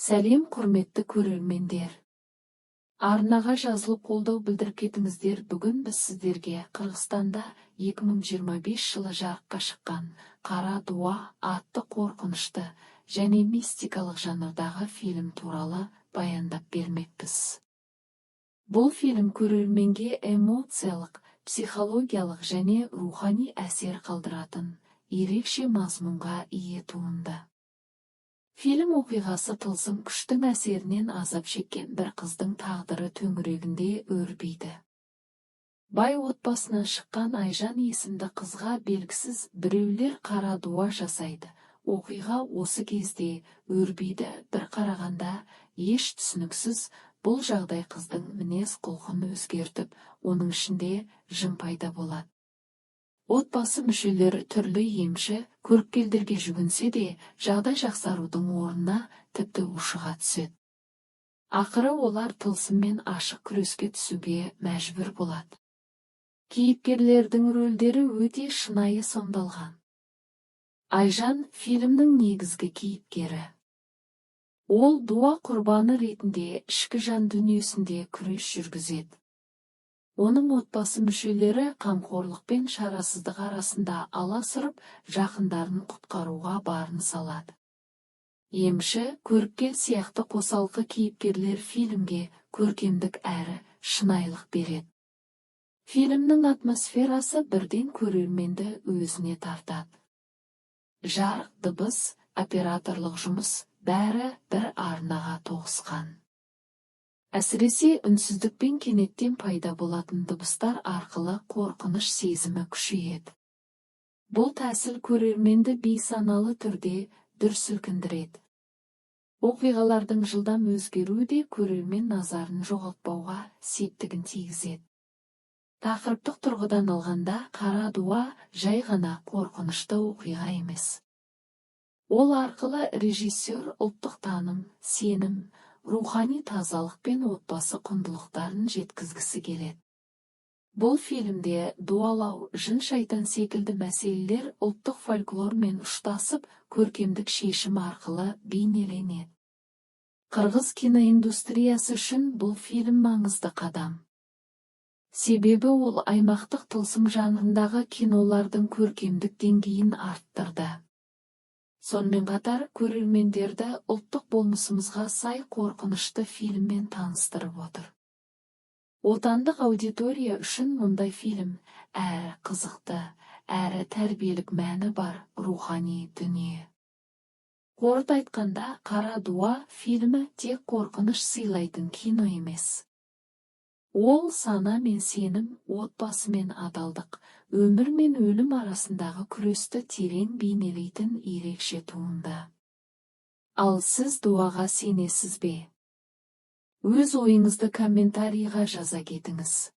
Сәлем құрметті көрермендер. Арнаға жазылып қолдау білдіріп кетіңіздер. Бүгін біз сіздерге Қырғызстанда 2025 жылы жарыққа шыққан «Қара дуа» атты қорқынышты және мистикалық жанрдағы фильм туралы баяндап бермекпіз. Бұл фильм көрерменге эмоциялық, психологиялық және рухани әсер қалдыратын ерекше мазмұнға ие туынды. Фильм оқиғасы тылсым күштің әсерінен азап шеккен бір қыздың тағдыры төңірегінде өрбиді. Бай отбасынан шыққан Айжан есімді қызға белгісіз біреулер қара дуа жасайды. Оқиға осы кезде өрбиді. Бір қарағанда еш түсініксіз, бұл жағдай қыздың мінез құлқын өзгертіп, оның ішінде жын пайда болады. Отбасы мүшелері түрлі емші, көріпкелдерге жүгінсе де, жағдай жақсарудың орнына тіпті ушыға түседі. Ақыры олар тылсыммен ашық күреске түсуге мәжбүр болады. Кейіпкерлердің рөлдері өте шынайы сомдалған. Айжан фильмнің негізгі кейіпкері. Ол дуа құрбаны ретінде ішкі жан дүниесінде күрес жүргізеді. Оның отбасы мүшелері қамқорлық пен шарасыздық арасында аласұрып, жақындарын құтқаруға барын салады. Емші, көріпкел сияқты қосалқы кейіпкерлер фильмге көркемдік әрі шынайылық береді. Фильмнің атмосферасы бірден көрерменді өзіне тартады. Жарық, дыбыс, операторлық жұмыс бәрі бір арнаға тоғысқан. Әсіресе үнсіздікпен кенеттен пайда болатын дыбыстар арқылы қорқыныш сезімі күшейеді. Бұл тәсіл көрерменді бейсаналы түрде дүр сілкіндіреді. Оқиғалардың жылдам өзгеруі де көрермен назарын жоғалтпауға септігін тигізеді. Тақырыптық тұрғыдан алғанда, «Қара дуа» жай ғана қорқынышты оқиға емес. Ол арқылы режиссер ұлттық таным, сенім, рухани тазалық пен отбасы құндылықтарын жеткізгісі келеді. Бұл фильмде дуалау, жын-шайтан секілді мәселелер ұлттық фольклормен ұштасып, көркемдік шешім арқылы бейнеленеді. Қырғыз киноиндустриясы үшін бұл фильм маңызды қадам. Себебі ол аймақтық тылсым жанрындағы кинолардың көркемдік деңгейін арттырды. Сонымен қатар көрермендерді ұлттық болмысымызға сай қорқынышты фильммен таныстырып отыр. Отандық аудитория үшін мұндай фильм әрі қызықты, әрі тәрбиелік мәні бар рухани дүние. Қорыта айтқанда, «Қара дуа» фильмі тек қорқыныш сыйлайтын кино емес. Ол сана мен сенім, отбасы мен адалдық, өмір мен өлім арасындағы күресті терең бейнелейтін ерекше туынды. Ал сіз дуаға сенесіз бе? Өз ойыңызды комментарийға жаза кетіңіз.